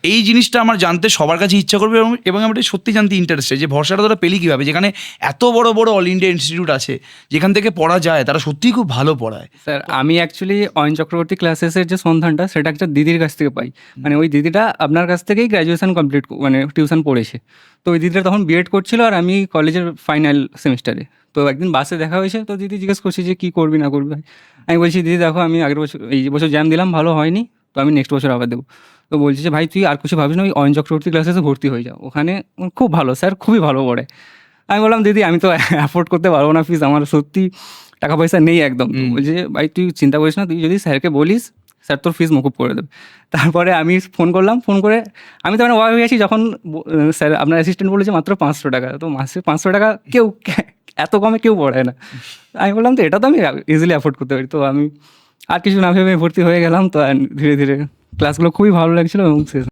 এই জিনিসটা আমার জানতে সবার কাছে ইচ্ছা করবে, এবং আমি এটা সত্যি জানতে ইন্টারেস্টেড যে ভরসাটা তোরা পেলি কীভাবে, যেখানে এত বড় বড় অল ইন্ডিয়া ইনস্টিটিউট আছে যেখান থেকে পড়া যায়, তারা সত্যিই খুব ভালো পড়ায়। স্যার আমি অ্যাকচুয়ালি অয়ন চক্রবর্তী ক্লাসেসের যে সন্ধানটা সেটা একটা দিদির কাছ থেকে পাই। মানে ওই দিদিটা আপনার কাছ থেকেই গ্র্যাজুয়েশন কমপ্লিট মানে টিউশন পড়েছে। তো ওই দিদিটা তখন বিএড করছিল আর আমি কলেজের ফাইনাল সেমিস্টারে। তো একদিন বাসে দেখা হয়েছে, তো দিদি জিজ্ঞেস করছি যে কী করবি না করবি ভাই। আমি বলছি দিদি দেখো আমি আগের বছর এই বছর জ্যাম দিলাম, ভালো হয়নি, তো আমি নেক্সট বছর আবার দেবো। তো বলছি যে ভাই তুই আর কিছু ভাবিস না, ওই অয়ন চক্রবর্তী ক্লাসেসে ভর্তি হয়ে যাও, ওখানে খুব ভালো স্যার, খুবই ভালো পড়ে। আমি বললাম দিদি আমি তো অ্যাফোর্ড করতে পারবো না ফিস, আমার সত্যি টাকা পয়সা নেই একদম। তো বলছে যে ভাই তুই চিন্তা করিস না, তুই যদি স্যারকে বলিস স্যার তোর ফিস মকুব করে দেবে। তারপরে আমি ফোন করলাম, ফোন করে আমি তো মানে অবাক হয়ে গেছি যখন স্যার আপনার অ্যাসিস্ট্যান্ট বলেছে মাত্র 500 টাকা। তো মাসে 500 টাকা কেউ এত কমে কেউ পড়ায় না। আমি বললাম তো এটা তো আমি ইজিলি অ্যাফোর্ড করতে পারি। তো আমি আর কিছু না ভেবে ভর্তি হয়ে গেলাম। তো ধীরে ধীরে ক্লাসগুলো খুবই ভালো লাগছিলো এবং শেষ